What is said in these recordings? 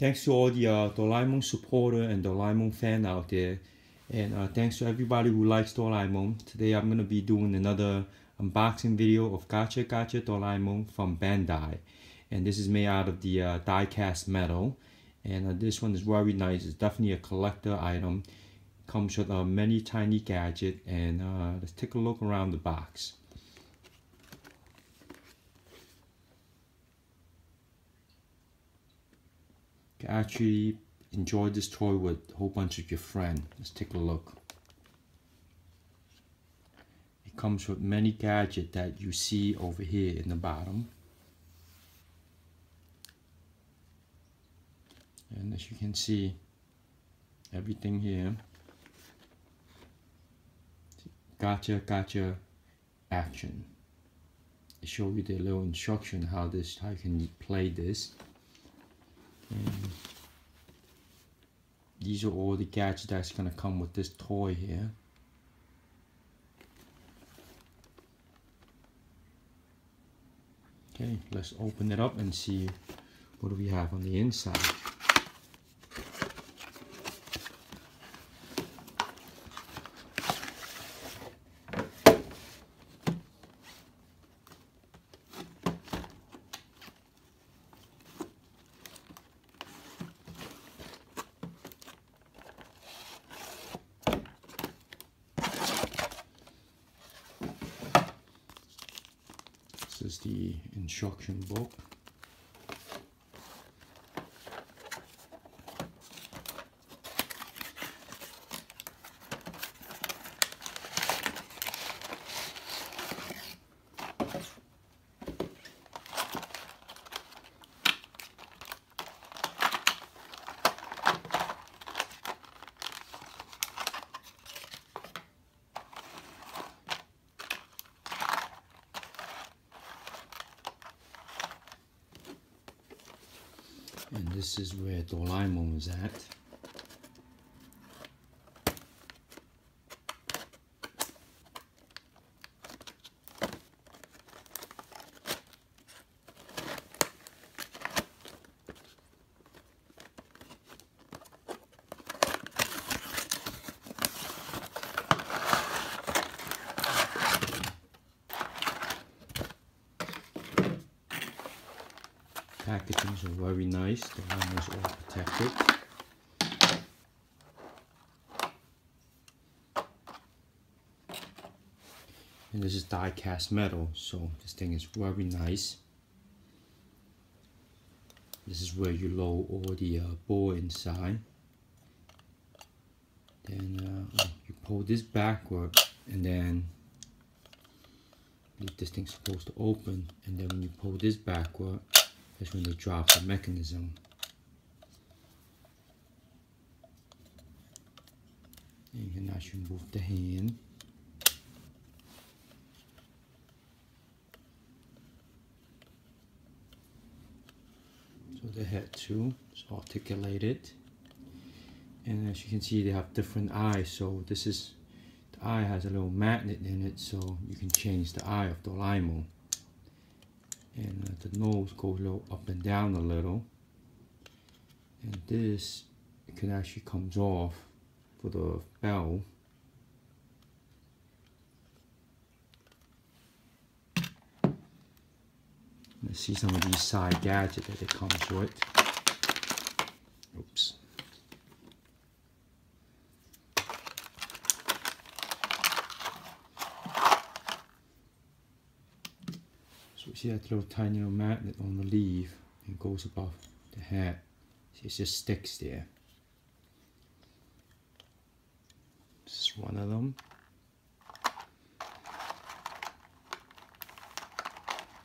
Thanks to all the Doraemon supporter and Doraemon fan out there. And thanks to everybody who likes Doraemon. Today I'm going to be doing another unboxing video of Gacha Doraemon from Bandai. And this is made out of the die-cast metal. And this one is very nice. It's definitely a collector item. Comes with many tiny gadgets. And let's take a look around the box. You can actually enjoy this toy with a whole bunch of your friends. Let's take a look. It comes with many gadgets that you see over here in the bottom. And as you can see, everything here. Gacha action. It shows you the little instruction how you can play this. And these are all the gadgets that's going to come with this toy here. Okay, let's open it up and see what do we have on the inside. This is the instruction book. And this is where Doraemon is at. Packagings are very nice. The line is all protected. And this is die-cast metal, so this thing is very nice. This is where you load all the board inside. Then you pull this backward, and then this thing's supposed to open. And then when you pull this backward, that's when they drop the mechanism. And you can actually move the hand. So the head too is articulated. And as you can see, they have different eyes. So this is, the eye has a little magnet in it, so you can change the eye of Doraemon. And the nose goes a little up and down a little, and this it can actually comes off for the bell. Let's see some of these side gadgets that it comes with. Oops. So you see that little tiny little magnet on the leaf and goes above the head. See, it just sticks there. This is one of them.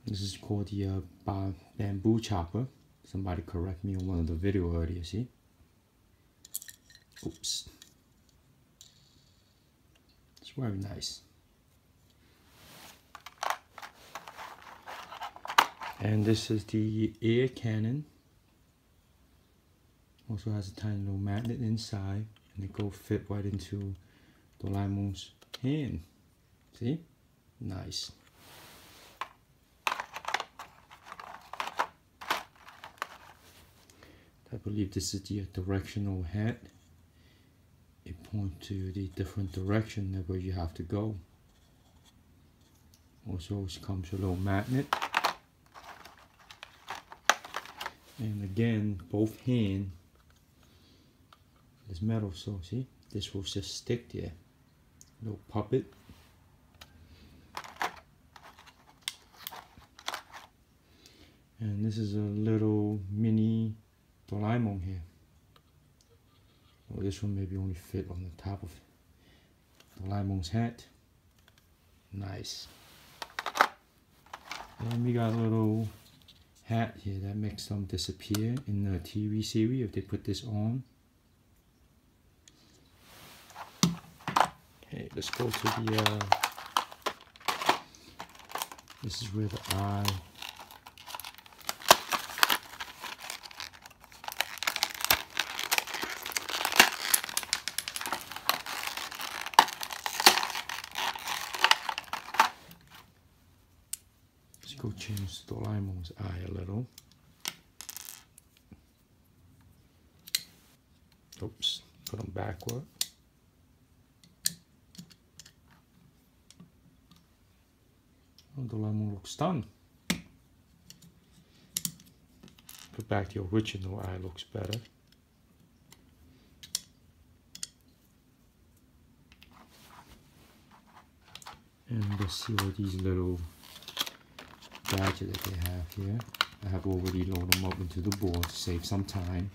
This is called the bamboo chopper. Somebody correct me on one of the video earlier, see? Oops. It's very nice. And this is the air cannon. Also has a tiny little magnet inside, and it goes fit right into Doraemon's hand. See? Nice. I believe this is the directional head. It points to the different direction where you have to go. Also comes with a little magnet. And again, both hands is metal, so see, this will just stick there. Little puppet. And this is a little mini Doraemon here. Well, this one maybe only fit on the top of Doraemon's head. Nice. And we got a little hat here that makes them disappear in the TV series if they put this on. Okay, let's go to the this is where the eye go change Doraemon's eye a little. Oops, put them backward. Oh, Doraemon looks stunned. Put back the original eye, looks better. And let's see all these little gadget that they have here. I have already loaded them up into the board to save some time.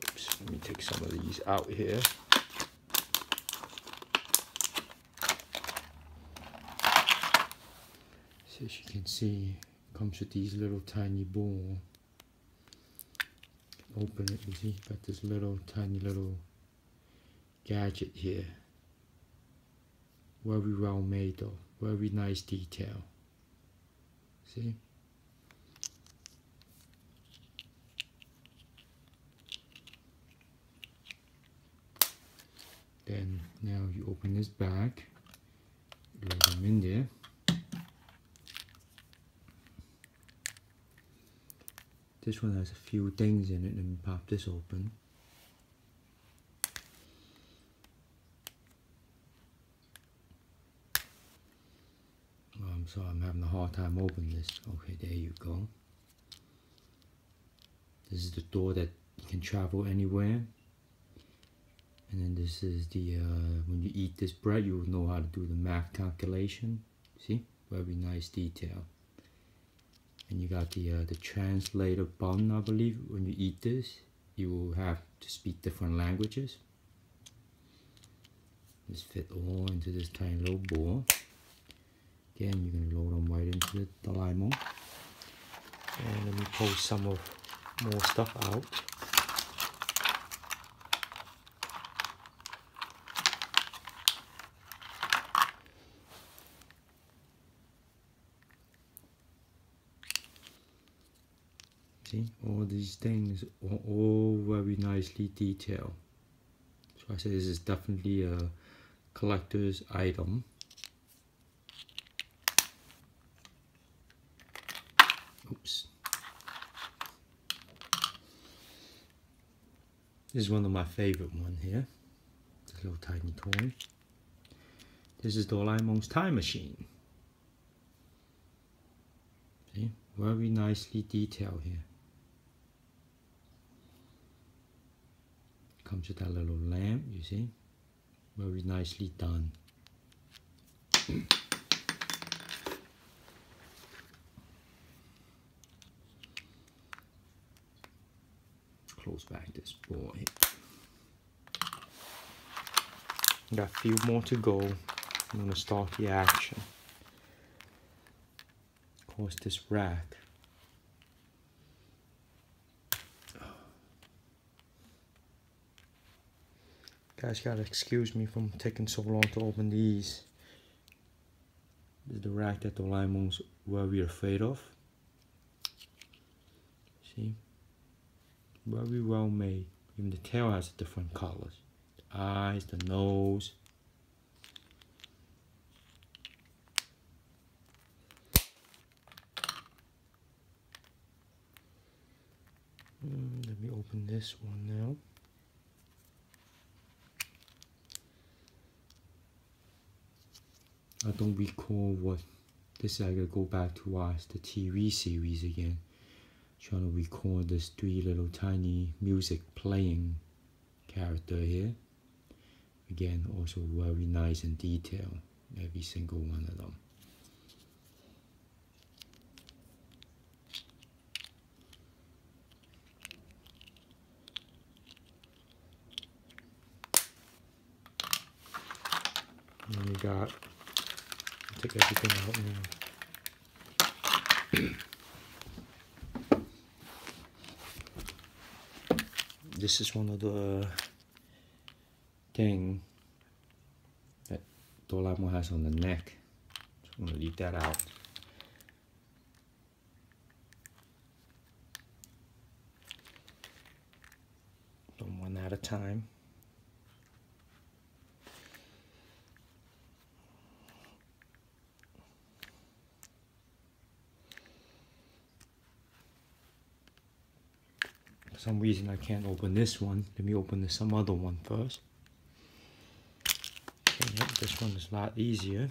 Oops, let me take some of these out here. So as you can see, it comes with these little tiny balls. Open it, you see, got this little tiny little gadget here. Very well made though, very nice detail. See? Then now you open this back, load them in there. This one has a few things in it. Let me pop this open. So I'm having a hard time opening this. Okay, there you go. This is the door that you can travel anywhere. And then this is the, when you eat this bread, you will know how to do the math calculation. See? Very nice detail. And you got the translator button, I believe. When you eat this, you will have to speak different languages. This fit all into this tiny little ball. Again, you're going to load them right into the Doraemon. And let me pull some of more stuff out. See, all these things are all very nicely detailed. So I say this is definitely a collector's item. Oops. This is one of my favorite ones here. This little tiny toy. This is Doraemon's time machine. See, very nicely detailed here. Comes with that little lamp, you see. Very nicely done. Close back this boy. Got a few more to go. I'm gonna start the action. Of course, this rack. Guys, gotta excuse me from taking so long to open these. This is the rack that Doraemon's very afraid of. See? Very well made. Even the tail has different colors. The eyes, the nose. Let me open this one now. I don't recall what this is. I gotta go back to watch the TV series again. Trying to record this 3 little tiny music playing character here. Again, also very nice and detailed, every single one of them. And we got, take everything out now. This is one of the thing that Doraemon has on the neck. So I'm gonna leave that out. One at a time. For some reason I can't open this one. Let me open some other one first. Okay, yep, this one is a lot easier.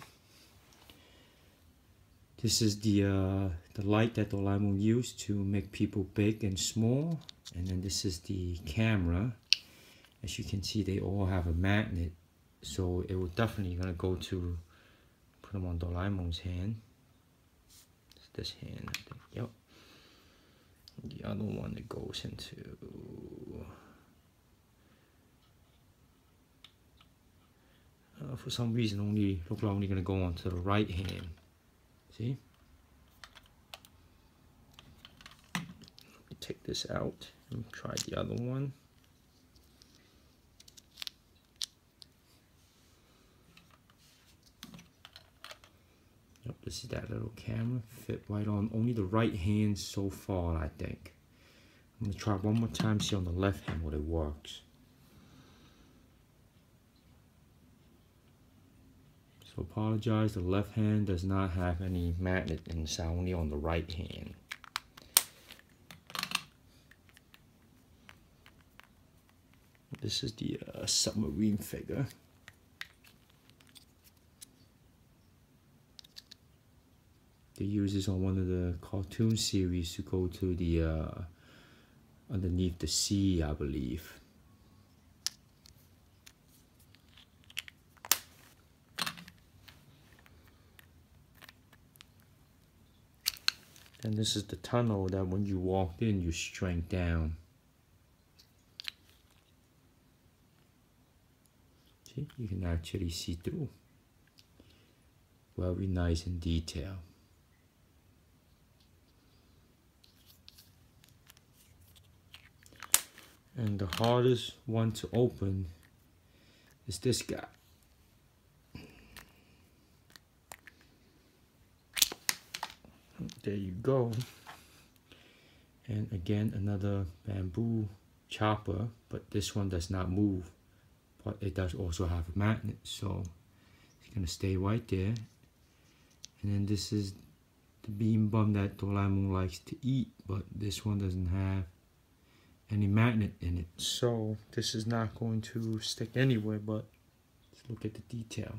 This is the light that Doraemon used to make people big and small. And then this is the camera. As you can see, they all have a magnet. So it will definitely gonna go to, put them on Doraemon's hand. It's this hand, I think. Yep. The other one that goes into, for some reason only look like only gonna go onto the right hand. See? Take this out and try the other one. Yep, this is that little camera, fit right on only the right hand so far, I think. I'm gonna try one more time, see on the left hand what it works. So apologize, the left hand does not have any magnet inside, only on the right hand. This is the submarine figure. They use this on one of the cartoon series to go to the underneath the sea, I believe. And this is the tunnel that when you walked in, you shrank down. See, you can actually see through. Very nice in detail. And the hardest one to open is this guy. There you go. And again, another bamboo chopper, but this one does not move. But it does also have a magnet, so it's gonna stay right there. And then this is the bean bun that Doraemon likes to eat, but this one doesn't have any magnet in it. So this is not going to stick anywhere, but let's look at the detail.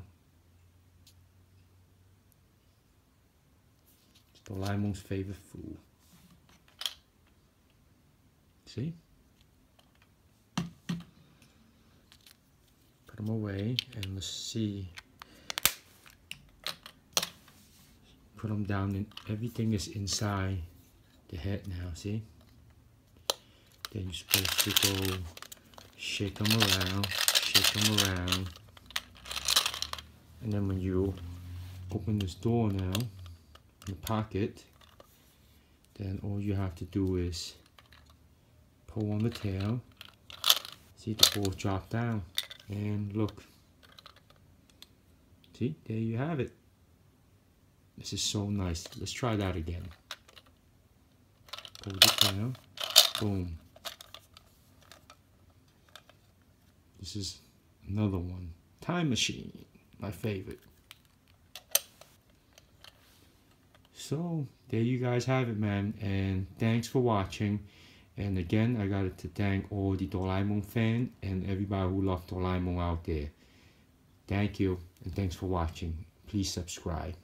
It's Doraemon's favorite food. See? Put them away and let's see. Put them down and everything is inside the head now, see? Then you're supposed to go shake them around. And then when you open this door now, in the pocket, then all you have to do is pull on the tail. See, the ball drop down. And look. See, there you have it. This is so nice. Let's try that again. Pull the tail. Boom. This is another one. Time machine. My favorite. So, there you guys have it, man. And thanks for watching. And again, I got to thank all the Doraemon fans and everybody who loves Doraemon out there. Thank you, and thanks for watching. Please subscribe.